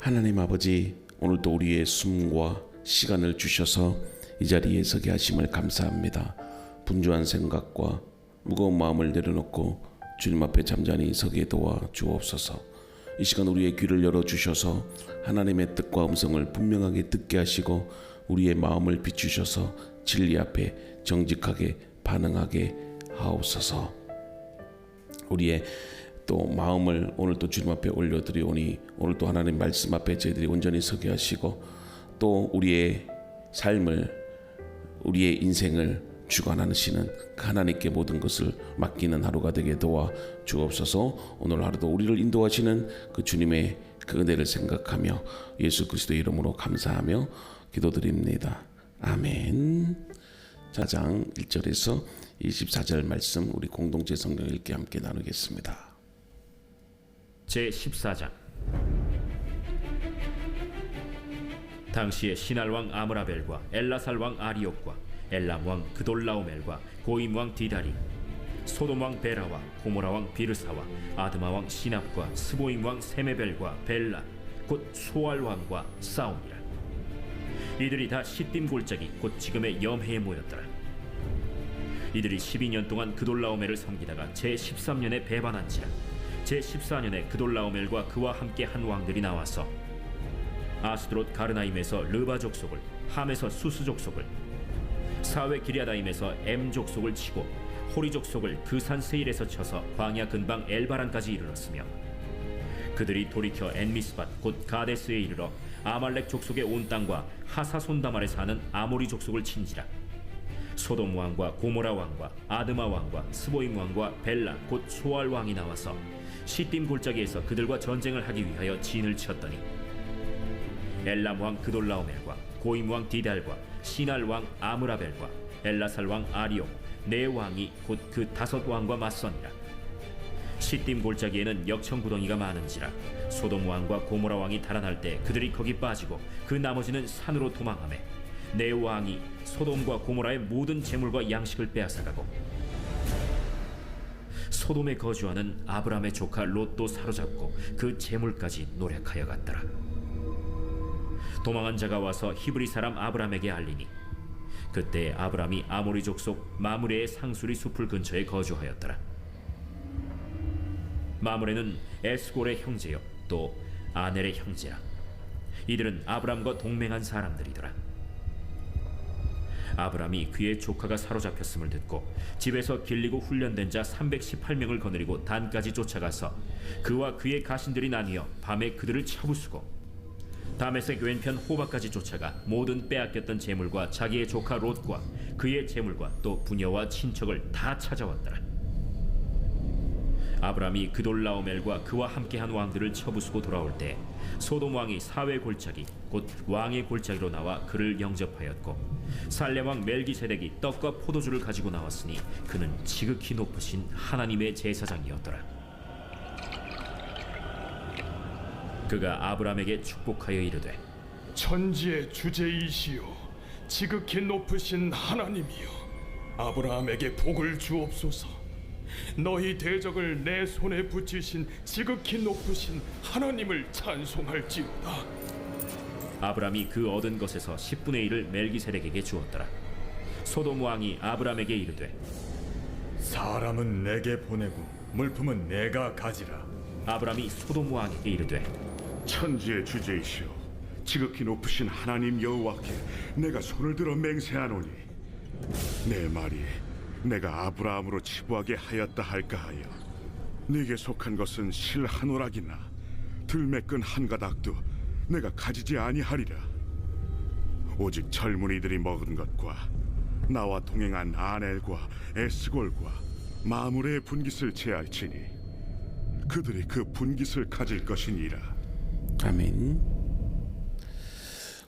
하나님 아버지, 오늘도 우리의 숨과 시간을 주셔서 이 자리에 서게 하심을 감사합니다. 분주한 생각과 무거운 마음을 내려놓고 주님 앞에 잠잠히 서게 도와 주옵소서. 이 시간 우리의 귀를 열어주셔서 하나님의 뜻과 음성을 분명하게 듣게 하시고 우리의 마음을 비추셔서 진리 앞에 정직하게 반응하게 하옵소서. 우리의 또 마음을 오늘 또 주님 앞에 올려드리오니 오늘 또 하나님 말씀 앞에 저희들이 온전히 서게 하시고 또 우리의 삶을, 우리의 인생을 주관하시는 그 하나님께 모든 것을 맡기는 하루가 되게 도와 주옵소서. 오늘 하루도 우리를 인도하시는 그 주님의 그 은혜를 생각하며 예수 그리스도의 이름으로 감사하며 기도드립니다. 아멘. 4장 1절에서 24절 말씀 우리 공동체 성경 읽기 함께 나누겠습니다. 제14장. 당시에 시날 왕 아므라벨과 엘라살 왕 아리옥과 엘람 왕 그돌라오멜과 고임 왕 디다리, 소돔 왕 베라와 고모라 왕 비르사와 아드마 왕 시납과 스보임 왕 세메벨과 벨라 곧 소알 왕과 싸움이라. 이들이 다 시딤 골짜기 곧 지금의 염해에 모였더라. 이들이 12년 동안 그돌라오멜을 섬기다가 제13년에 배반한지라. 제14년에 그돌라오멜과 그와 함께 한 왕들이 나와서 아스드롯 가르나임에서 르바 족속을, 함에서 수스 족속을, 사웨 기랴다임에서 엠 족속을 치고 호리 족속을 그 산 세일에서 쳐서 광야 근방 엘바란까지 이르렀으며, 그들이 돌이켜 엔미스밧 곧 가데스에 이르러 아말렉 족속의 온 땅과 하사손다말에 사는 아모리 족속을 친지라. 소돔 왕과 고모라 왕과 아드마 왕과 스보임 왕과 벨라 곧 소알 왕이 나와서 시딤 골짜기에서 그들과 전쟁을 하기 위하여 진을 쳤더니 엘람 왕 그돌라오멜과 고임 왕 디달과 시날 왕 아므라벨과 엘라살 왕 아리옥 네 왕이 곧 그 5 왕과 맞서니라. 시딤 골짜기에는 역청구덩이가 많은지라. 소돔 왕과 고모라 왕이 달아날 때 그들이 거기 빠지고 그 나머지는 산으로 도망하매 네 왕이 소돔과 고모라의 모든 재물과 양식을 빼앗아가고 소돔에 거주하는 아브람의 조카 롯도 사로잡고 그 재물까지 노략하여 갔더라. 도망한 자가 와서 히브리 사람 아브람에게 알리니 그때 아브람이 아모리 족속 마므레의 상수리 숲을 근처에 거주하였더라. 마므레는 에스골의 형제요 또 아넬의 형제라. 이들은 아브람과 동맹한 사람들이더라. 아브람이 그의 조카가 사로잡혔음을 듣고 집에서 길리고 훈련된 자 318명을 거느리고 단까지 쫓아가서 그와 그의 가신들이 나뉘어 밤에 그들을 쳐부수고 다메섹 왼편 호바까지 쫓아가 모든 빼앗겼던 재물과 자기의 조카 롯과 그의 재물과 또 부녀와 친척을 다 찾아왔더라. 아브람이 그돌라오멜과 그와 함께한 왕들을 쳐부수고 돌아올 때 소돔 왕이 사회 골짜기 곧 왕의 골짜기로 나와 그를 영접하였고 살렘 왕 멜기세덱이 떡과 포도주를 가지고 나왔으니 그는 지극히 높으신 하나님의 제사장이었더라. 그가 아브람에게 축복하여 이르되 천지의 주제이시오 지극히 높으신 하나님이여, 아브라함에게 복을 주옵소서. 너희 대적을 내 손에 붙이신 지극히 높으신 하나님을 찬송할지어다. 아브람이 그 얻은 것에서 10분의 1을 멜기세덱에게 주었더라. 소돔 왕이 아브람에게 이르되 사람은 내게 보내고 물품은 내가 가지라. 아브람이 소돔 왕에게 이르되 천지의 주제이시오 지극히 높으신 하나님 여호와께 내가 손을 들어 맹세하노니 내 말이 내가 아브라함으로 치부하게 하였다 할까 하여 네게 속한 것은 실 한 오락이나 들매끈 한 가닥도 내가 가지지 아니하리라. 오직 젊은이들이 먹은 것과 나와 동행한 아넬과 에스골과 마므레의 분깃을 제할지니 그들이 그 분깃을 가질 것이니라. 아멘.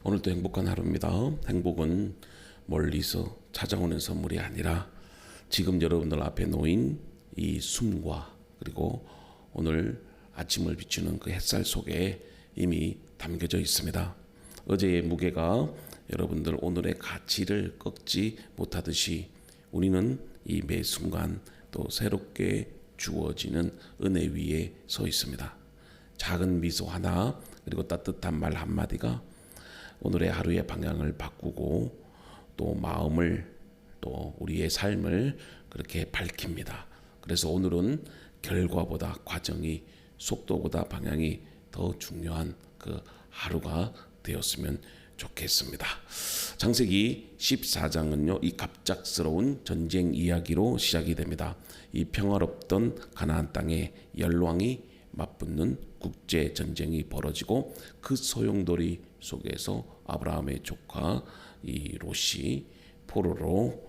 오늘도 행복한 하루입니다. 행복은 멀리서 찾아오는 선물이 아니라 지금 여러분들 앞에 놓인 이 숨과 그리고 오늘 아침을 비추는 그 햇살 속에 이미 담겨져 있습니다. 어제의 무게가 여러분들 오늘의 가치를 꺾지 못하듯이 우리는 이 매 순간 또 새롭게 주어지는 은혜 위에 서 있습니다. 작은 미소 하나 그리고 따뜻한 말 한마디가 오늘의 하루의 방향을 바꾸고 또 마음을 또 우리의 삶을 그렇게 밝힙니다. 그래서 오늘은 결과보다 과정이 속도보다 방향이 더 중요한 그 하루가 되었으면 좋겠습니다. 창세기 14장은요, 이 갑작스러운 전쟁 이야기로 시작이 됩니다. 이 평화롭던 가나안 땅에 열왕이 맞붙는 국제 전쟁이 벌어지고 그 소용돌이 속에서 아브라함의 조카 이 롯이 포로로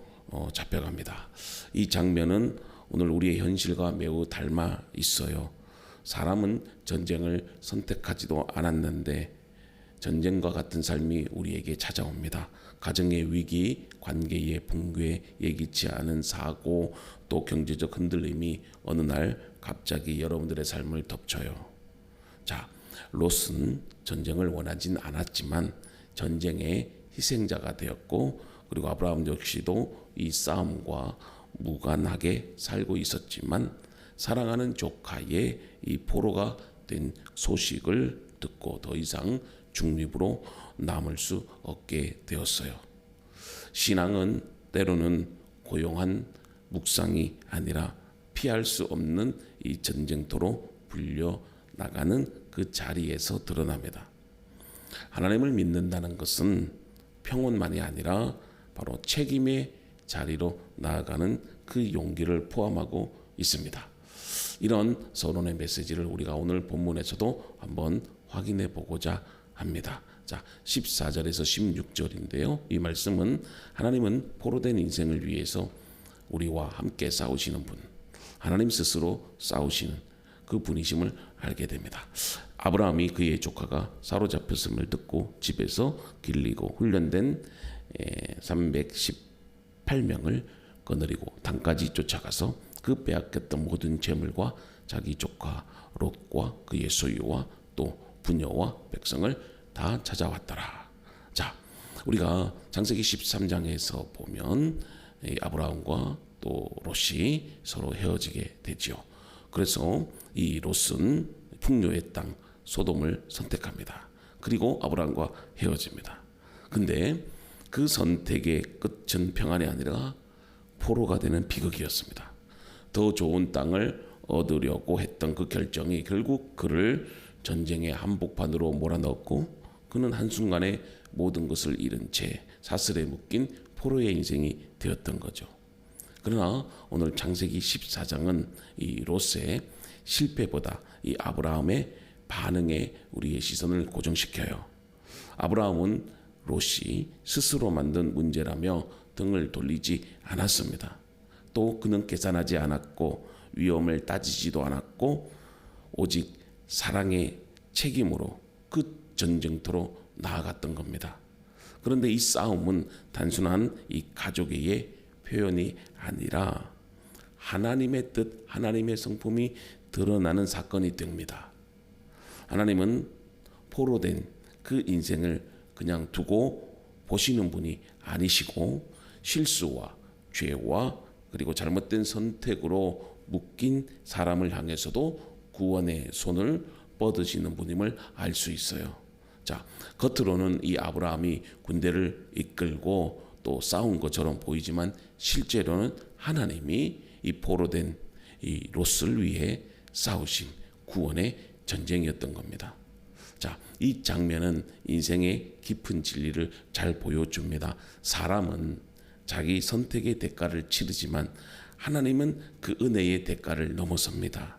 잡혀갑니다. 이 장면은 오늘 우리의 현실과 매우 닮아 있어요. 사람은 전쟁을 선택하지도 않았는데 전쟁과 같은 삶이 우리에게 찾아옵니다. 가정의 위기, 관계의 붕괴, 예기치 않은 사고, 또 경제적 흔들림이 어느 날 갑자기 여러분들의 삶을 덮쳐요. 자, 롯은 전쟁을 원하진 않았지만 전쟁의 희생자가 되었고, 그리고 아브라함 역시도 이 싸움과 무관하게 살고 있었지만 사랑하는 조카의 이 포로가 된 소식을 듣고 더 이상 중립으로 남을 수 없게 되었어요. 신앙은 때로는 고용한 묵상이 아니라 피할 수 없는 이 전쟁터로 불려 나가는 그 자리에서 드러납니다. 하나님을 믿는다는 것은 평온만이 아니라 바로 책임의 자리로 나아가는 그 용기를 포함하고 있습니다. 이런 서론의 메시지를 우리가 오늘 본문에서도 한번 확인해 보고자 합니다. 자, 14절에서 16절인데요. 이 말씀은 하나님은 포로된 인생을 위해서 우리와 함께 싸우시는 분, 하나님 스스로 싸우시는 그 분이심을 알게 됩니다. 아브라함이 그의 조카가 사로잡혔음을 듣고 집에서 길리고 훈련된 318명을 거느리고 단까지 쫓아가서 그 빼앗겼던 모든 재물과 자기 조카 롯과 그의 소유와 또 부녀와 백성을 다 찾아왔더라. 자, 우리가 창세기 13장에서 보면 아브라함과 또 롯이 서로 헤어지게 되죠. 그래서 이 롯은 풍요의 땅 소돔을 선택합니다. 그리고 아브라함과 헤어집니다. 근데 그 선택의 끝은 평안이 아니라 포로가 되는 비극이었습니다. 더 좋은 땅을 얻으려고 했던 그 결정이 결국 그를 전쟁의 한복판으로 몰아넣었고 그는 한순간에 모든 것을 잃은 채 사슬에 묶인 포로의 인생이 되었던 거죠. 그러나 오늘 창세기 14장은 이 롯의 실패보다 이 아브라함의 반응에 우리의 시선을 고정시켜요. 아브라함은 롯이 스스로 만든 문제라며 등을 돌리지 않았습니다. 또 그는 계산하지 않았고 위험을 따지지도 않았고 오직 사랑의 책임으로 그 전쟁터로 나아갔던 겁니다. 그런데 이 싸움은 단순한 이 가족의 표현이 아니라 하나님의 뜻, 하나님의 성품이 드러나는 사건이 됩니다. 하나님은 포로된 그 인생을 그냥 두고 보시는 분이 아니시고 실수와 죄와 그리고 잘못된 선택으로 묶인 사람을 향해서도 구원의 손을 뻗으시는 분임을 알 수 있어요. 자, 겉으로는 이 아브라함이 군대를 이끌고 또 싸운 것처럼 보이지만 실제로는 하나님이 이 포로된 이 롯을 위해 싸우신 구원의 전쟁이었던 겁니다. 자, 이 장면은 인생의 깊은 진리를 잘 보여줍니다. 사람은 자기 선택의 대가를 치르지만 하나님은 그 은혜의 대가를 넘어섭니다.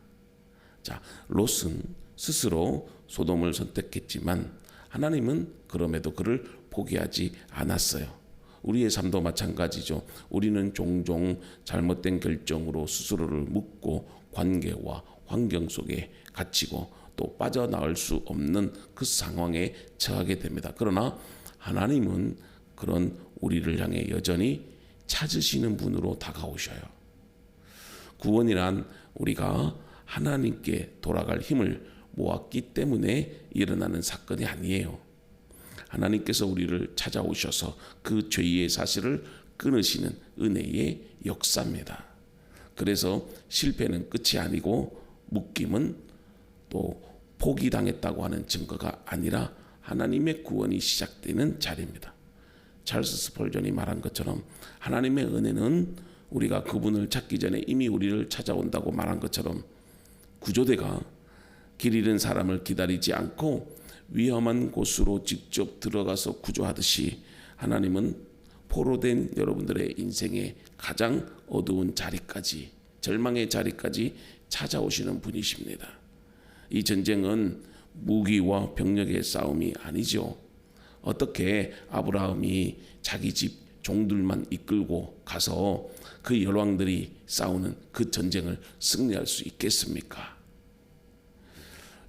자, 롯은 스스로 소돔을 선택했지만 하나님은 그럼에도 그를 포기하지 않았어요. 우리의 삶도 마찬가지죠. 우리는 종종 잘못된 결정으로 스스로를 묶고 관계와 환경 속에 갇히고 또 빠져나올 수 없는 그 상황에 처하게 됩니다. 그러나 하나님은 그런 우리를 향해 여전히 찾으시는 분으로 다가오셔요. 구원이란 우리가 하나님께 돌아갈 힘을 모았기 때문에 일어나는 사건이 아니에요. 하나님께서 우리를 찾아오셔서 그 죄의 사실을 끊으시는 은혜의 역사입니다. 그래서 실패는 끝이 아니고 묶임은 또 포기당했다고 하는 증거가 아니라 하나님의 구원이 시작되는 자리입니다. 찰스 스펄전이 말한 것처럼 하나님의 은혜는 우리가 그분을 찾기 전에 이미 우리를 찾아온다고 말한 것처럼 구조대가 길 잃은 사람을 기다리지 않고 위험한 곳으로 직접 들어가서 구조하듯이 하나님은 포로된 여러분들의 인생의 가장 어두운 자리까지, 절망의 자리까지 찾아오시는 분이십니다. 이 전쟁은 무기와 병력의 싸움이 아니죠. 어떻게 아브라함이 자기 집 종들만 이끌고 가서 그 열왕들이 싸우는 그 전쟁을 승리할 수 있겠습니까?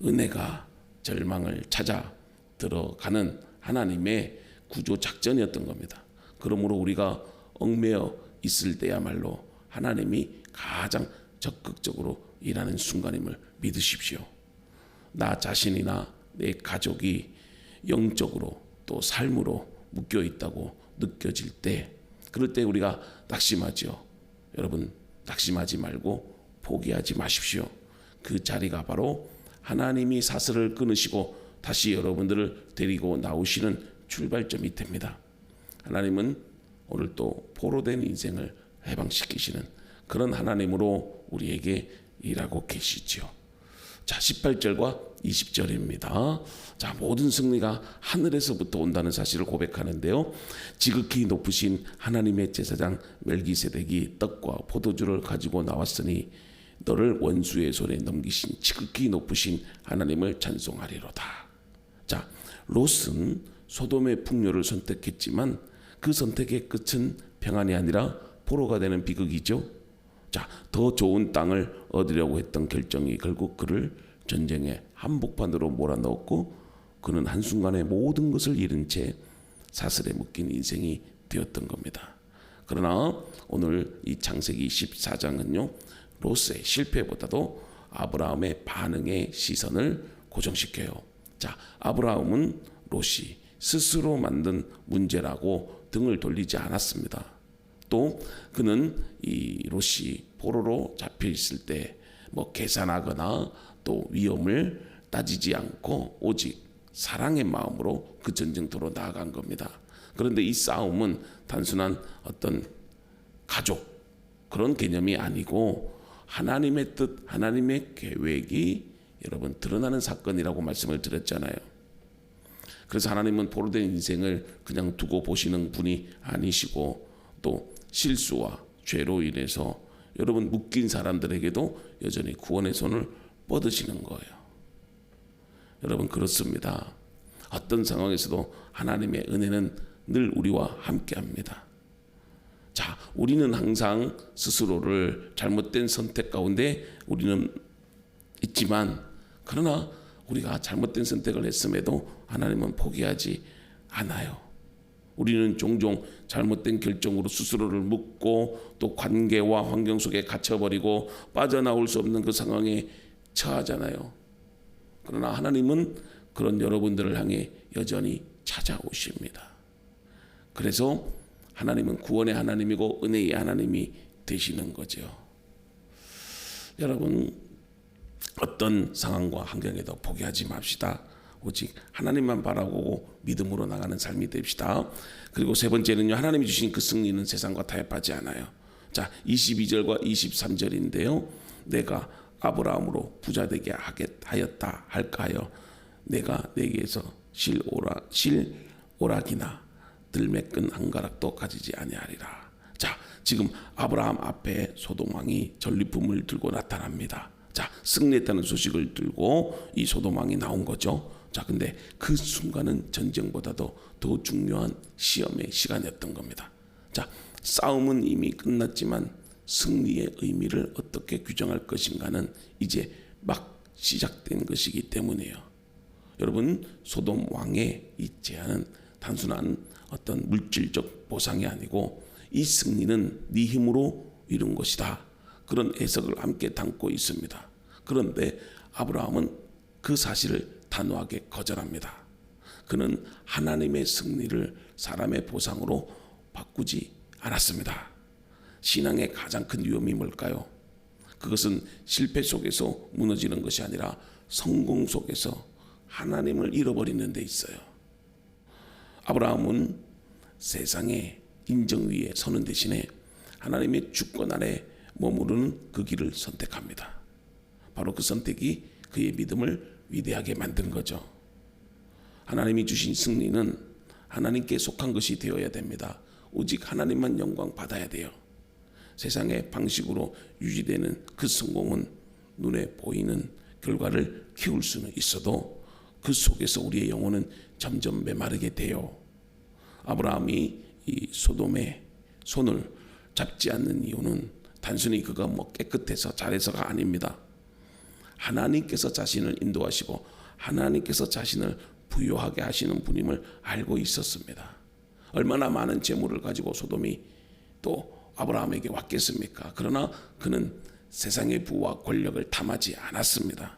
은혜가 절망을 찾아 들어가는 하나님의 구조 작전이었던 겁니다. 그러므로 우리가 얽매여 있을 때야말로 하나님이 가장 적극적으로 일하는 순간임을 믿으십시오. 나 자신이나 내 가족이 영적으로 또 삶으로 묶여 있다고 느껴질 때, 그럴 때 우리가 낙심하죠. 여러분, 낙심하지 말고 포기하지 마십시오. 그 자리가 바로 하나님이 사슬을 끊으시고 다시 여러분들을 데리고 나오시는 출발점이 됩니다. 하나님은 오늘 또 포로된 인생을 해방시키시는 그런 하나님으로 우리에게 일하고 계시죠. 자, 18절과 20절입니다. 자, 모든 승리가 하늘에서부터 온다는 사실을 고백하는데요. 지극히 높으신 하나님의 제사장 멜기세덱이 떡과 포도주를 가지고 나왔으니 너를 원수의 손에 넘기신 지극히 높으신 하나님을 찬송하리로다. 자, 롯은 소돔의 풍요를 선택했지만 그 선택의 끝은 평안이 아니라 포로가 되는 비극이죠. 자, 더 좋은 땅을 얻으려고 했던 결정이 결국 그를 전쟁의 한복판으로 몰아넣었고 그는 한순간에 모든 것을 잃은 채 사슬에 묶인 인생이 되었던 겁니다. 그러나 오늘 이 창세기 14장은요, 롯의 실패보다도 아브라함의 반응의 시선을 고정시켜요. 자, 아브라함은 롯이 스스로 만든 문제라고 등을 돌리지 않았습니다. 또 그는 이 롯이 포로로 잡혀 있을 때 뭐 계산하거나 또 위험을 따지지 않고 오직 사랑의 마음으로 그 전쟁터로 나아간 겁니다. 그런데 이 싸움은 단순한 어떤 가족 그런 개념이 아니고 하나님의 뜻, 하나님의 계획이 여러분 드러나는 사건이라고 말씀을 드렸잖아요. 그래서 하나님은 포로된 인생을 그냥 두고 보시는 분이 아니시고 또 실수와 죄로 인해서 여러분 묶인 사람들에게도 여전히 구원의 손을 뻗으시는 거예요. 여러분, 그렇습니다. 어떤 상황에서도 하나님의 은혜는 늘 우리와 함께합니다. 자, 우리는 항상 스스로를 잘못된 선택 가운데 우리는 있지만, 그러나 우리가 잘못된 선택을 했음에도 하나님은 포기하지 않아요. 우리는 종종 잘못된 결정으로 스스로를 묶고 또 관계와 환경 속에 갇혀버리고 빠져나올 수 없는 그 상황에 처하잖아요. 그러나 하나님은 그런 여러분들을 향해 여전히 찾아오십니다. 그래서 하나님은 구원의 하나님이고 은혜의 하나님이 되시는 거죠. 여러분, 어떤 상황과 환경에도 포기하지 맙시다. 오직 하나님만 바라보고 믿음으로 나가는 삶이 됩시다. 그리고 세 번째는요, 하나님이 주신 그 승리는 세상과 타협하지 않아요. 자, 22절과 23절인데요. 내가 아브라함으로 부자 되게 하였다 할까하여 내가 내게서 실 오락이나 들매끈 한 가락도 가지지 아니하리라. 자, 지금 아브라함 앞에 소돔 왕이 전리품을 들고 나타납니다. 자, 승리했다는 소식을 들고 이 소돔 왕이 나온 거죠. 자, 근데 그 순간은 전쟁보다도 더 중요한 시험의 시간이었던 겁니다. 자, 싸움은 이미 끝났지만 승리의 의미를 어떻게 규정할 것인가는 이제 막 시작된 것이기 때문이에요. 여러분, 소돔 왕의 이 제안은 단순한 어떤 물질적 보상이 아니고 이 승리는 네 힘으로 이룬 것이다. 그런 해석을 함께 담고 있습니다. 그런데 아브라함은 그 사실을 단호하게 거절합니다. 그는 하나님의 승리를 사람의 보상으로 바꾸지 않았습니다. 신앙의 가장 큰 위험이 뭘까요? 그것은 실패 속에서 무너지는 것이 아니라 성공 속에서 하나님을 잃어버리는 데 있어요. 아브라함은 세상의 인정 위에 서는 대신에 하나님의 주권 아래 머무르는 그 길을 선택합니다. 바로 그 선택이 그의 믿음을 위대하게 만든 거죠. 하나님이 주신 승리는 하나님께 속한 것이 되어야 됩니다. 오직 하나님만 영광 받아야 돼요. 세상의 방식으로 유지되는 그 성공은 눈에 보이는 결과를 키울 수는 있어도 그 속에서 우리의 영혼은 점점 메마르게 돼요. 아브라함이 이 소돔의 손을 잡지 않는 이유는 단순히 그가 깨끗해서 잘해서가 아닙니다. 하나님께서 자신을 인도하시고 하나님께서 자신을 부유하게 하시는 분임을 알고 있었습니다. 얼마나 많은 재물을 가지고 소돔이 또 아브라함에게 왔겠습니까? 그러나 그는 세상의 부와 권력을 탐하지 않았습니다.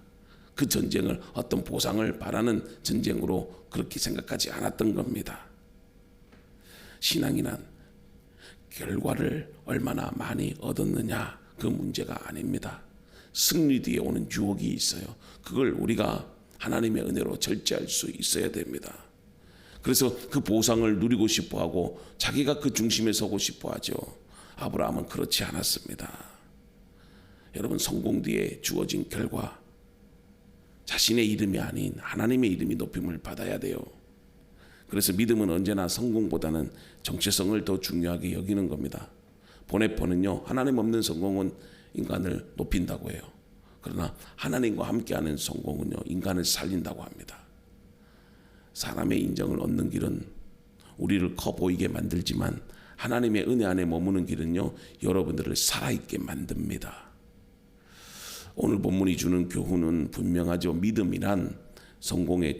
그 전쟁을 어떤 보상을 바라는 전쟁으로 그렇게 생각하지 않았던 겁니다. 신앙이란 결과를 얼마나 많이 얻었느냐 그 문제가 아닙니다. 승리 뒤에 오는 유혹이 있어요. 그걸 우리가 하나님의 은혜로 절제할 수 있어야 됩니다. 그래서 그 보상을 누리고 싶어하고 자기가 그 중심에 서고 싶어하죠. 아브라함은 그렇지 않았습니다. 여러분, 성공 뒤에 주어진 결과, 자신의 이름이 아닌 하나님의 이름이 높임을 받아야 돼요. 그래서 믿음은 언제나 성공보다는 정체성을 더 중요하게 여기는 겁니다. 보네포는요, 하나님 없는 성공은 인간을 높인다고 해요. 그러나 하나님과 함께하는 성공은요, 인간을 살린다고 합니다. 사람의 인정을 얻는 길은 우리를 커 보이게 만들지만 하나님의 은혜 안에 머무는 길은요, 여러분들을 살아있게 만듭니다. 오늘 본문이 주는 교훈은 분명하죠. 믿음이란 성공의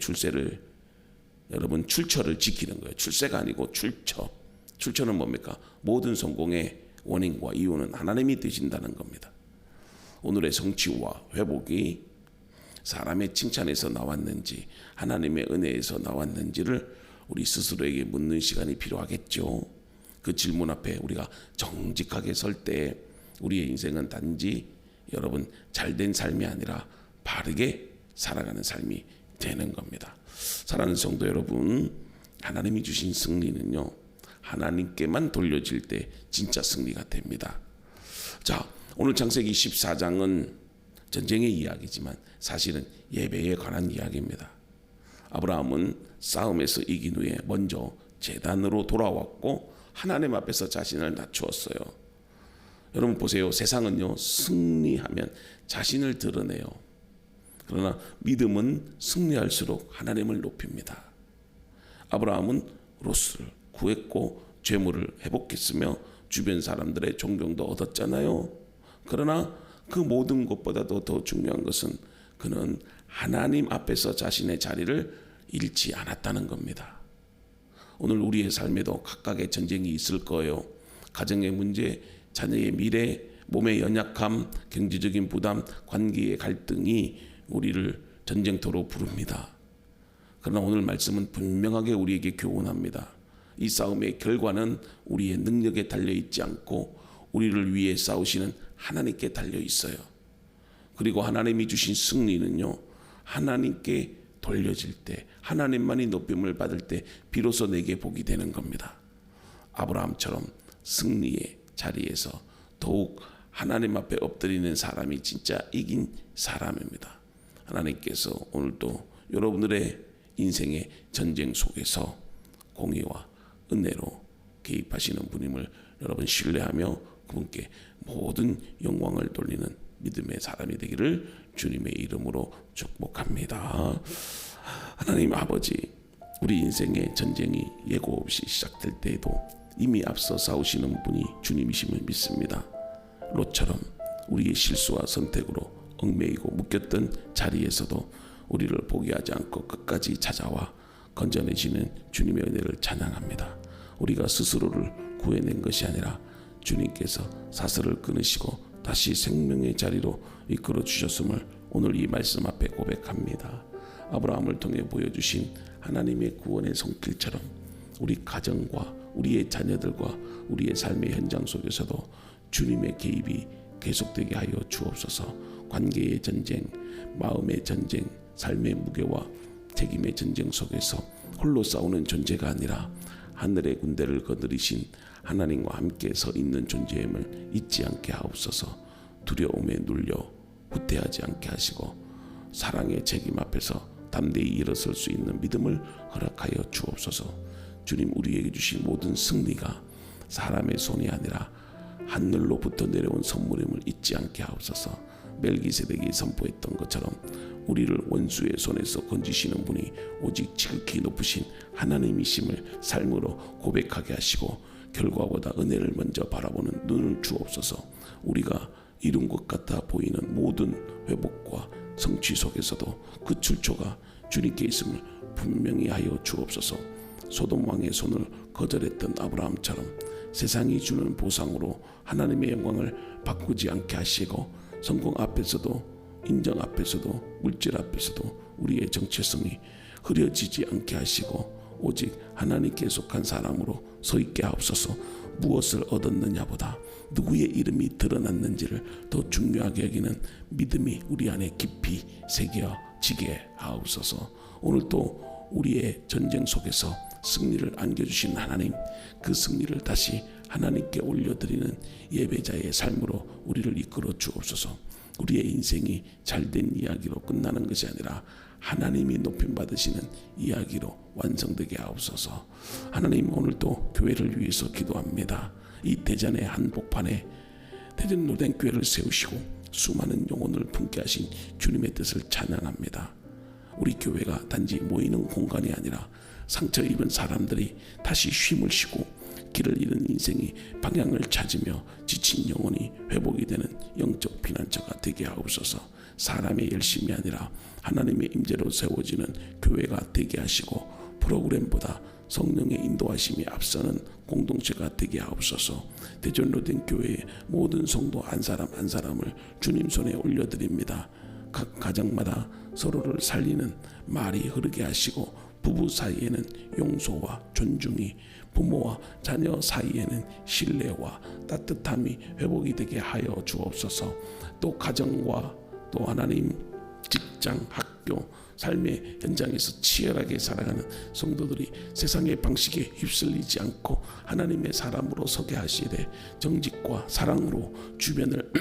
여러분 출처를 지키는 거예요. 출세가 아니고 출처. 출처는 뭡니까? 모든 성공의 원인과 이유는 하나님이 되신다는 겁니다. 오늘의 성취와 회복이 사람의 칭찬에서 나왔는지 하나님의 은혜에서 나왔는지를 우리 스스로에게 묻는 시간이 필요하겠죠. 그 질문 앞에 우리가 정직하게 설 때 우리의 인생은 단지 여러분 잘된 삶이 아니라 바르게 살아가는 삶이 되는 겁니다. 사랑하는 성도 여러분, 하나님이 주신 승리는요, 하나님께만 돌려질 때 진짜 승리가 됩니다. 자, 오늘 창세기 14장은 전쟁의 이야기지만 사실은 예배에 관한 이야기입니다. 아브라함은 싸움에서 이긴 후에 먼저 제단으로 돌아왔고 하나님 앞에서 자신을 낮추었어요. 여러분 보세요. 세상은요, 승리하면 자신을 드러내요. 그러나 믿음은 승리할수록 하나님을 높입니다. 아브라함은 롯을 구했고 죄물을 회복했으며 주변 사람들의 존경도 얻었잖아요. 그러나 그 모든 것보다도 더 중요한 것은 그는 하나님 앞에서 자신의 자리를 잃지 않았다는 겁니다. 오늘 우리의 삶에도 각각의 전쟁이 있을 거예요. 가정의 문제, 자녀의 미래, 몸의 연약함, 경제적인 부담, 관계의 갈등이 우리를 전쟁터로 부릅니다. 그러나 오늘 말씀은 분명하게 우리에게 교훈합니다. 이 싸움의 결과는 우리의 능력에 달려있지 않고 우리를 위해 싸우시는 하나님께 달려있어요. 그리고 하나님이 주신 승리는요, 하나님께 돌려질 때, 하나님만이 높임을 받을 때 비로소 내게 복이 되는 겁니다. 아브라함처럼 승리의 자리에서 더욱 하나님 앞에 엎드리는 사람이 진짜 이긴 사람입니다. 하나님께서 오늘도 여러분들의 인생의 전쟁 속에서 공의와 은혜로 개입하시는 분임을 여러분 신뢰하며 그분께 모든 영광을 돌리는 믿음의 사람이 되기를 주님의 이름으로 축복합니다. 하나님 아버지, 우리 인생의 전쟁이 예고 없이 시작될 때에도 이미 앞서 싸우시는 분이 주님이심을 믿습니다. 롯처럼 우리의 실수와 선택으로 얽매이고 묶였던 자리에서도 우리를 포기하지 않고 끝까지 찾아와 건져내시는 주님의 은혜를 찬양합니다. 우리가 스스로를 구해낸 것이 아니라 주님께서 사슬을 끊으시고 다시 생명의 자리로 이끌어 주셨음을 오늘 이 말씀 앞에 고백합니다. 아브라함을 통해 보여주신 하나님의 구원의 손길처럼 우리 가정과 우리의 자녀들과 우리의 삶의 현장 속에서도 주님의 개입이 계속되게 하여 주옵소서. 관계의 전쟁, 마음의 전쟁, 삶의 무게와 책임의 전쟁 속에서 홀로 싸우는 존재가 아니라 하늘의 군대를 거느리신 하나님과 함께 서 있는 존재임을 잊지 않게 하옵소서. 두려움에 눌려 후퇴하지 않게 하시고 사랑의 책임 앞에서 담대히 일어설 수 있는 믿음을 허락하여 주옵소서. 주님, 우리에게 주신 모든 승리가 사람의 손이 아니라 하늘로부터 내려온 선물임을 잊지 않게 하옵소서. 멜기세덱이 선포했던 것처럼 우리를 원수의 손에서 건지시는 분이 오직 지극히 높으신 하나님이심을 삶으로 고백하게 하시고 결과보다 은혜를 먼저 바라보는 눈을 주옵소서. 우리가 이룬 것 같아 보이는 모든 회복과 성취 속에서도 그 출처가 주님께 있음을 분명히 하여 주옵소서. 소돔 왕의 손을 거절했던 아브라함처럼 세상이 주는 보상으로 하나님의 영광을 바꾸지 않게 하시고 성공 앞에서도 인정 앞에서도 물질 앞에서도 우리의 정체성이 흐려지지 않게 하시고 오직 하나님께 속한 사람으로 서 있게 하옵소서. 무엇을 얻었느냐보다 누구의 이름이 드러났는지를 더 중요하게 여기는 믿음이 우리 안에 깊이 새겨지게 하옵소서. 오늘도 우리의 전쟁 속에서 승리를 안겨주신 하나님, 그 승리를 다시 하나님께 올려드리는 예배자의 삶으로 우리를 이끌어 주옵소서. 우리의 인생이 잘된 이야기로 끝나는 것이 아니라 하나님이 높임 받으시는 이야기로 완성되게 하옵소서. 하나님, 오늘도 교회를 위해서 기도합니다. 이 대전의 한복판에 대전 로덴 교회를 세우시고 수많은 영혼을 품게 하신 주님의 뜻을 찬양합니다. 우리 교회가 단지 모이는 공간이 아니라 상처 입은 사람들이 다시 쉼을 쉬고 길을 잃은 인생이 방향을 찾으며 지친 영혼이 회복이 되는 영적 피난처가 되게 하옵소서. 사람의 열심이 아니라 하나님의 임재로 세워지는 교회가 되게 하시고 프로그램보다 성령의 인도하심이 앞서는 공동체가 되게 하옵소서. 대전 로덴 교회의 모든 성도 한 사람 한 사람을 주님 손에 올려드립니다. 각 가정마다 서로를 살리는 말이 흐르게 하시고 부부 사이에는 용서와 존중이, 부모와 자녀 사이에는 신뢰와 따뜻함이 회복이 되게 하여 주옵소서. 또 가정과 또 하나님 직장, 학교, 삶의 현장에서 치열하게 살아가는 성도들이 세상의 방식에 휩쓸리지 않고 하나님의 사람으로 서게 하시되 정직과 사랑으로 주변을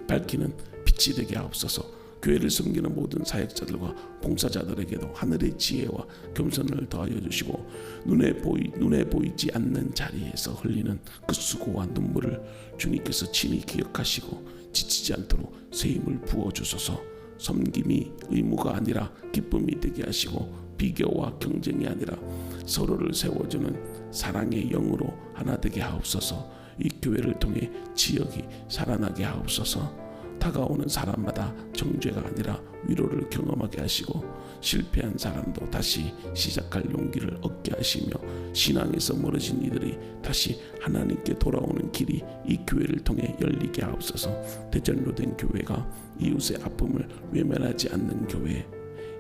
밝히는 빛이 되게 하옵소서. 교회를 섬기는 모든 사역자들과 봉사자들에게도 하늘의 지혜와 겸손을 더하여 주시고 눈에 보이지 않는 자리에서 흘리는 그 수고와 눈물을 주님께서 친히 기억하시고 지치지 않도록 새 힘을 부어주소서. 섬김이 의무가 아니라 기쁨이 되게 하시고 비교와 경쟁이 아니라 서로를 세워주는 사랑의 영으로 하나 되게 하옵소서. 이 교회를 통해 지역이 살아나게 하옵소서. 다가오는 사람마다 정죄가 아니라 위로를 경험하게 하시고 실패한 사람도 다시 시작할 용기를 얻게 하시며 신앙에서 멀어진 이들이 다시 하나님께 돌아오는 길이 이 교회를 통해 열리게 하옵소서. 대전로 된 교회가 이웃의 아픔을 외면하지 않는 교회,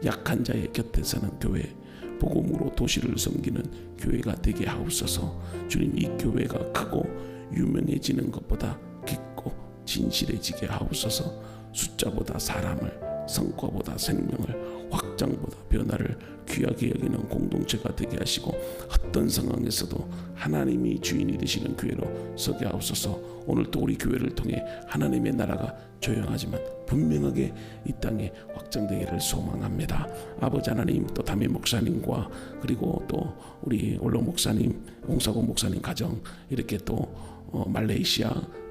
약한 자의 곁에 사는 교회, 복음으로 도시를 섬기는 교회가 되게 하옵소서. 주님, 이 교회가 크고 유명해지는 것보다 깊고 진실해지게 하옵소서. 숫자보다 사람을, 성과보다 생명을, 확장보다 변화를 귀하게 여기는 공동체가 되게 하시고 어떤 상황에서도 하나님이 주인이 되시는 교회로 서게 하옵소서. 오늘도 우리 교회를 통해 하나님의 나라가 조용하지만 분명하게 이 땅에 확장되기를 소망합니다. 아버지 하나님, 또 담임 목사님과 그리고 또 우리 올로 목사님, 홍사고 목사님 가정, 이렇게 또 말레이시아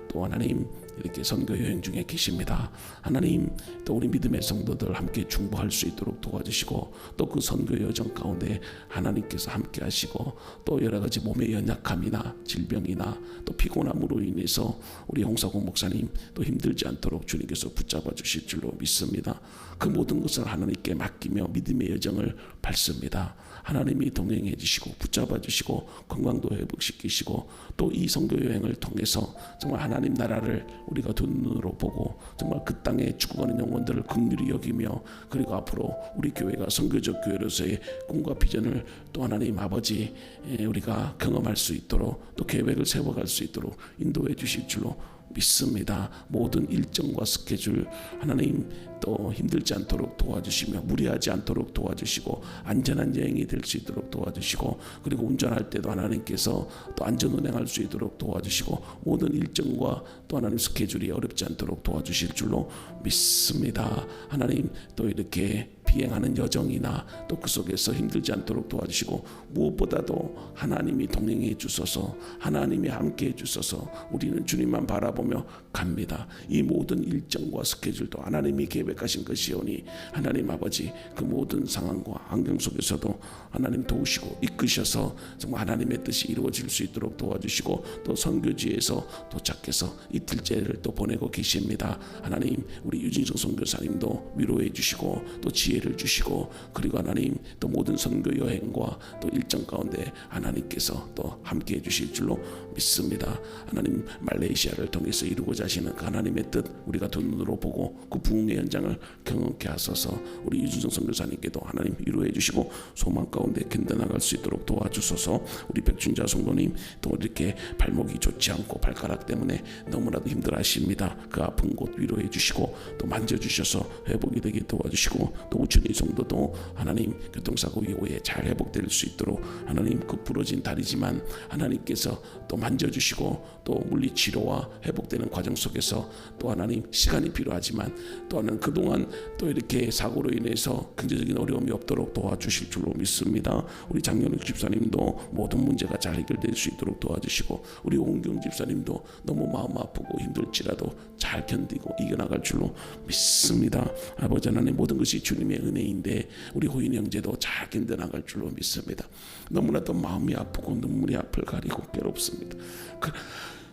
또 하나님 이렇게 선교 여행 중에 계십니다. 하나님, 또 우리 믿음의 성도들 함께 중보할 수 있도록 도와주시고 또 그 선교 여정 가운데 하나님께서 함께 하시고 또 여러 가지 몸의 연약함이나 질병이나 또 피곤함으로 인해서 우리 홍사공 목사님 또 힘들지 않도록 주님께서 붙잡아 주실 줄로 믿습니다. 그 모든 것을 하나님께 맡기며 믿음의 여정을 밟습니다. 하나님이 동행해 주시고 붙잡아 주시고 건강도 회복시키시고 또 이 선교 여행을 통해서 정말 하나님 나라를 우리가 두 눈으로 보고 정말 그 땅에 죽어가는 영혼들을 긍휼히 여기며 그리고 앞으로 우리 교회가 선교적 교회로서의 꿈과 비전을 또 하나님 아버지 우리가 경험할 수 있도록 또 계획을 세워갈 수 있도록 인도해 주실 줄로 믿습니다. 모든 일정과 스케줄 하나님 또 힘들지 않도록 도와주시며 무리하지 않도록 도와주시고 안전한 여행이 될 수 있도록 도와주시고 그리고 운전할 때도 하나님께서 또 안전 운행할 수 있도록 도와주시고 모든 일정과 또 하나님 스케줄이 어렵지 않도록 도와주실 줄로 믿습니다. 하나님 또 이렇게 비행하는 여정이나 또 그 속에서 힘들지 않도록 도와주시고 무엇보다도 하나님이 동행해 주셔서 하나님이 함께 해 주셔서 우리는 주님만 바라보며 갑니다. 이 모든 일정과 스케줄도 하나님이 계획하신 것이오니 하나님 아버지 그 모든 상황과 환경 속에서도 하나님 도우시고 이끄셔서 정말 하나님의 뜻이 이루어질 수 있도록 도와주시고 또 선교지에서 도착해서 이틀째를 또 보내고 계십니다. 하나님 우리 유진성 선교사님도 위로해 주시고 또 지혜를 주시고 그리고 하나님 또 모든 선교 여행과 또 일정 가운데 하나님께서 또 함께 해주실 줄로 믿습니다. 하나님 말레이시아를 통해서 이루고자 하시는 그 하나님의 뜻 우리가 두 눈으로 보고 그 부흥의 현장을 경험케 하소서. 우리 유준성 선교사님께도 하나님 위로해 주시고 소망 가운데 견뎌나갈 수 있도록 도와주소서. 우리 백준자 성도님 또 이렇게 발목이 좋지 않고 발가락 때문에 너무나도 힘들어하십니다. 그 아픈 곳 위로해 주시고 또 만져주셔서 회복이 되게 도와주시고 또 우천희 성도도 하나님 교통사고 이후에 잘 회복될 수 있도록 하나님 그 부러진 다리지만 하나님께서 또 만져주시고 또 물리치료와 회복되는 과정 속에서 또 하나님 시간이 필요하지만 또 하나는 그동안 또 이렇게 사고로 인해서 경제적인 어려움이 없도록 도와주실 줄로 믿습니다. 우리 장현욱 집사님도 모든 문제가 잘 해결될 수 있도록 도와주시고 우리 오은경 집사님도 너무 마음 아프고 힘들지라도 잘 견디고 이겨나갈 줄로 믿습니다. 아버지 하나님 모든 것이 주님의 은혜인데 우리 호인 형제도 잘 견뎌나갈 줄로 믿습니다. 너무나도 마음이 아프고 눈물이 앞을 가리고 괴롭습니다.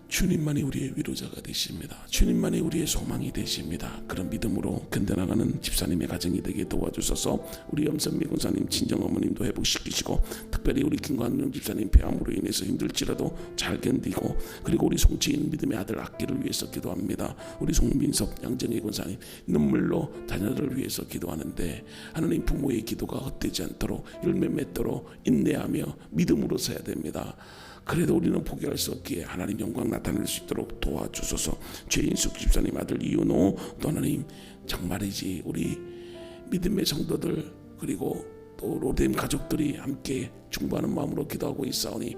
주님만이 우리의 위로자가 되십니다. 주님만이 우리의 소망이 되십니다. 그런 믿음으로 견뎌나가는 집사님의 가정이 되게 도와주셔서 우리 염선미 권사님 친정어머님도 회복시키시고 특별히 우리 김광룡 집사님 폐암으로 인해서 힘들지라도 잘 견디고 그리고 우리 송치인 믿음의 아들 악기를 위해서 기도합니다. 우리 송민섭 양정희 권사님 눈물로 자녀들을 위해서 기도하는데 하나님 부모의 기도가 헛되지 않도록 열매 맺도록 인내하며 믿음으로 서야 됩니다. 그래도 우리는 포기할 수 없기에 하나님 영광 나타낼 수 있도록 도와주소서. 최인숙 집사님 아들 이윤호 또 하나님 정말이지 우리 믿음의 성도들 그리고 또 로뎀 가족들이 함께 중보하는 마음으로 기도하고 있사오니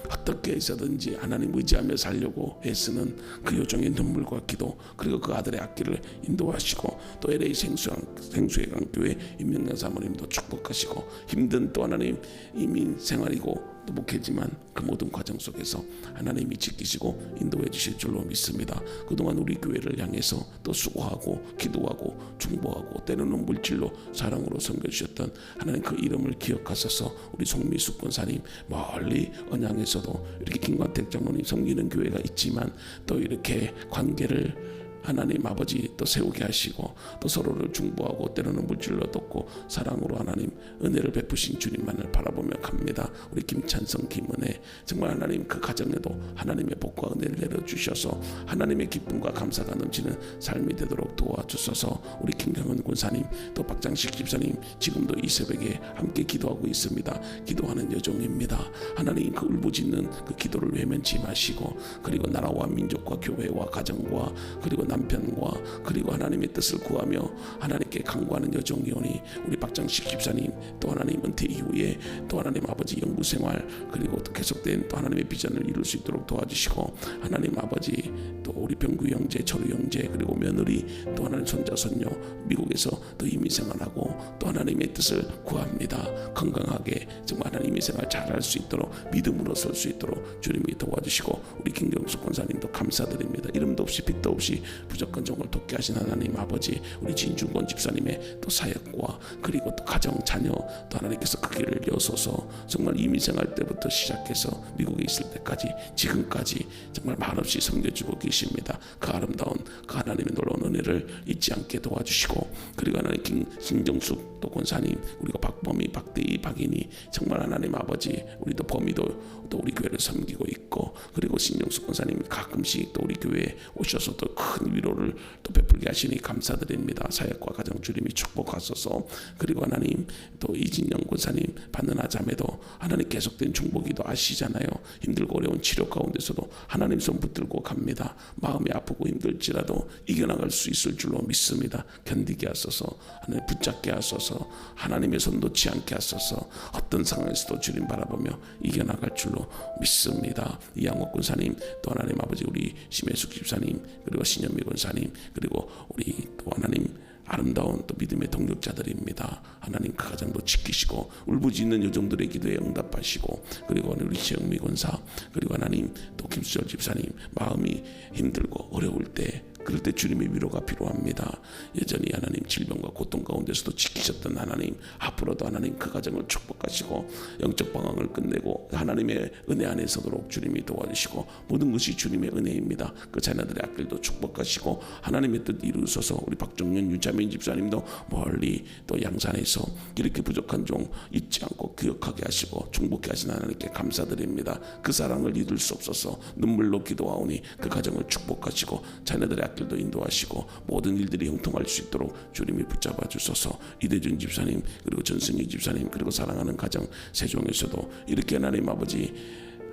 어떻게 해서든지 하나님 의지하며 살려고 애쓰는 그 요정의 눈물과 기도 그리고 그 아들의 악기를 인도하시고 또 LA 생수의 강교회 임명양 사모님도 축복하시고 힘든 또 하나님 이민 생활이고 또 목회지만 그 모든 과정 속에서 하나님이 지키시고 인도해 주실 줄로 믿습니다. 그동안 우리 교회를 향해서 또 수고하고 기도하고 중보하고 때로는 물질로 사랑으로 섬겨주셨던 하나님 그 이름을 기억하셔서 우리 송미숙 권사님 멀리 언양에서도 이렇게 김관택 장로님 섬기는 교회가 있지만 또 이렇게 관계를 하나님 아버지 또 세우게 하시고 또 서로를 중보하고 때로는 물질로 돕고 사랑으로 하나님 은혜를 베푸신 주님만을 바라보며 갑니다. 우리 김찬성 김은혜 정말 하나님 그 가정에도 하나님의 복과 은혜를 내려주셔서 하나님의 기쁨과 감사가 넘치는 삶이 되도록 도와주셔서 우리 김경은 군사님 또 박장식 집사님 지금도 이 새벽에 함께 기도하고 있습니다. 기도하는 여정입니다. 하나님 그 울부짖는 그 기도를 외면치 마시고 그리고 나라와 민족과 교회와 가정과 그리고 남편과 그리고 하나님의 뜻을 구하며 하나님께 간구하는 여정이오니 우리 박장식 집사님 또 하나님 은퇴 이후에 또 하나님 아버지 연구생활 그리고 또 계속된 또 하나님의 비전을 이룰 수 있도록 도와주시고 하나님 아버지 또 우리 병구 형제 철우 형제 그리고 며느리 또 하나님 손자 손녀 미국에서 또 이민생활하고 또 하나님의 뜻을 구합니다. 건강하게 정말 하나님 이민생활 잘할 수 있도록 믿음으로 설 수 있도록 주님이 도와주시고 우리 김경숙 권사님도 감사드립니다. 이름도 없이 빛도 없이 부족한 종을 돕게 하신 하나님 아버지 우리 진중권 집사님의 또 사역과 그리고 또 가정 자녀 또 하나님께서 그 길을 여서서 정말 이민생활 때부터 시작해서 미국에 있을 때까지 지금까지 정말 말없이 섬겨주고 계십니다. 그 아름다운 그 하나님의 놀라운 은혜를 잊지 않게 도와주시고 그리고 하나님 김정숙 또 권사님 우리가 박범희 박대희 박인희 정말 하나님 아버지 우리도 범위도 또 우리 교회를 섬기고 있고, 그리고 신영수 권사님이 가끔씩 또 우리 교회에 오셔서 또 큰 위로를 또 베풀게 하시니 감사드립니다. 사역과 가정 주님이 축복하소서. 그리고 하나님 또 이진영 권사님 받는 아잠에도 하나님 계속된 중보기도 아시잖아요. 힘들고 어려운 치료 가운데서도 하나님 손 붙들고 갑니다. 마음이 아프고 힘들지라도 이겨나갈 수 있을 줄로 믿습니다. 견디게 하소서. 하나님 붙잡게 하소서. 하나님의 손 놓지 않게 하소서. 어떤 상황에서도 주님 바라보며 이겨나갈 줄로 믿습니다. 이양옥 권사님, 또 하나님 아버지 우리 심혜숙 집사님, 그리고 신현미 권사님, 그리고 우리 또 하나님 아름다운 또 믿음의 동력자들입니다. 하나님 그 가정도 지키시고 울부짖는 요정들의 기도에 응답하시고, 그리고 우리 최영미 권사, 그리고 하나님 또 김수철 집사님 마음이 힘들고 어려울 때, 그럴 때 주님의 위로가 필요합니다. 여전히 하나님 질병과 고통 가운데서도 지키셨던 하나님, 앞으로도 하나님 그 가정을 축복하시고 영적 방황을 끝내고 하나님의 은혜 안에 서도록 주님이 도와주시고, 모든 것이 주님의 은혜입니다. 그 자녀들의 앞길도 축복하시고 하나님의 뜻 이루소서. 우리 박정윤 유자민 집사님도 멀리 또 양산에서 이렇게 부족한 종 잊지 않고 기억하게 하시고 중복케 하신 하나님께 감사드립니다. 그 사랑을 잊을 수 없어서 눈물로 기도하오니 그 가정을 축복하시고 자녀들의 앞길도 인도하시고 모든 일들이 형통할 수 있도록 주님이 붙잡아 주소서. 이대준 집사님, 그리고 전승희 집사님, 그리고 사랑하는 가정 세종에서도 이렇게 하나님 아버지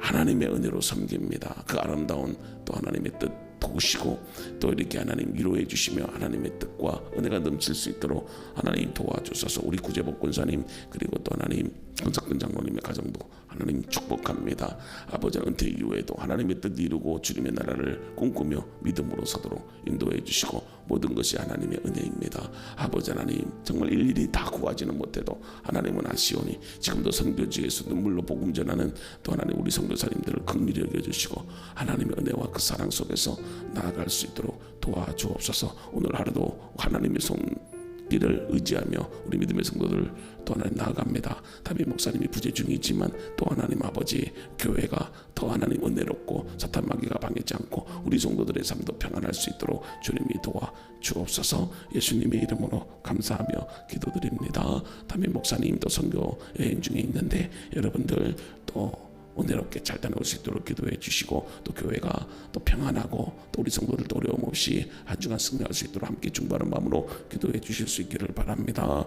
하나님의 은혜로 섬깁니다. 그 아름다운 또 하나님의 뜻 도우시고 또 이렇게 하나님 위로해 주시며 하나님의 뜻과 은혜가 넘칠 수 있도록 하나님 도와주소서. 우리 구제복 권사님, 그리고 또 하나님 권석근 장로님의 가정도 하나님 축복합니다. 아버지 은퇴 이후에도 하나님의 뜻 이루고 주님의 나라를 꿈꾸며 믿음으로 서도록 인도해 주시고, 모든 것이 하나님의 은혜입니다. 아버지 하나님 정말 일일이 다 구하지는 못해도 하나님은 아시오니 지금도 선교지에서 눈물로 복음 전하는 또 하나님 우리 선교사님들을 긍휼히 여겨주시고 하나님의 은혜와 그 사랑 속에서 나아갈 수 있도록 도와주옵소서. 오늘 하루도 하나님의 손길을 의지하며 우리 믿음의 성도들 또 하나님 나아갑니다. 담임 목사님이 부재 중이지만 또 하나님 아버지 교회가 더 하나님 은혜롭고 사탄 마귀가 방해지 않고 우리 성도들의 삶도 평안할 수 있도록 주님이 도와주옵소서. 예수님의 이름으로 감사하며 기도드립니다. 담임 목사님도 선교 여행 중에 있는데 여러분들 또 은혜롭게 잘 다녀올 수 있도록 기도해 주시고, 또 교회가 또 평안하고 또 우리 성도들도 어려움 없이 한 주간 승리할 수 있도록 함께 중보하는 마음으로 기도해 주실 수 있기를 바랍니다.